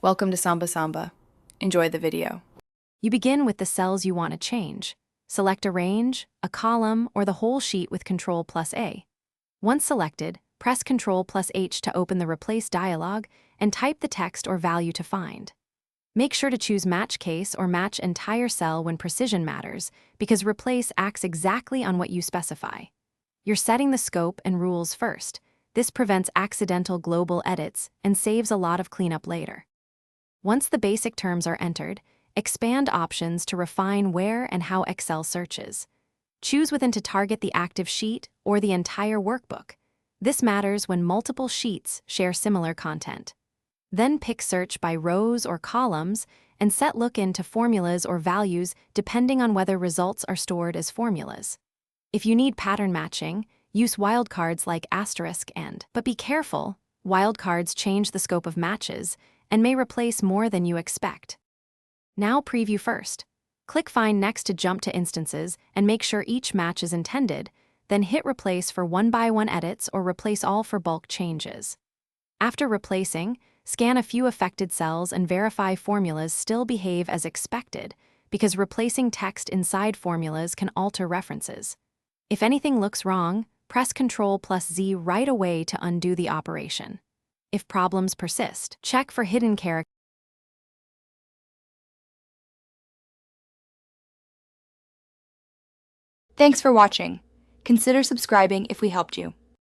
Welcome to Samba Samba. Enjoy the video. You begin with the cells you want to change. Select a range, a column, or the whole sheet with Ctrl+A. Once selected, press Ctrl+H to open the Replace dialog and type the text or value to find. Make sure to choose Match Case or Match Entire Cell when precision matters, because Replace acts exactly on what you specify. You're setting the scope and rules first. This prevents accidental global edits and saves a lot of cleanup later. Once the basic terms are entered, expand options to refine where and how Excel searches. Choose within to target the active sheet or the entire workbook. This matters when multiple sheets share similar content. Then pick search by rows or columns and set look into formulas or values depending on whether results are stored as formulas. If you need pattern matching, use wildcards like asterisk and. But be careful, wildcards change the scope of matches and may replace more than you expect. Now preview first. Click Find next to jump to instances and make sure each match is intended, then hit Replace for one-by-one edits or Replace all for bulk changes. After replacing, scan a few affected cells and verify formulas still behave as expected, because replacing text inside formulas can alter references. If anything looks wrong, press Ctrl+Z right away to undo the operation. If problems persist, check for hidden characters. Thanks for watching. Consider subscribing if we helped you.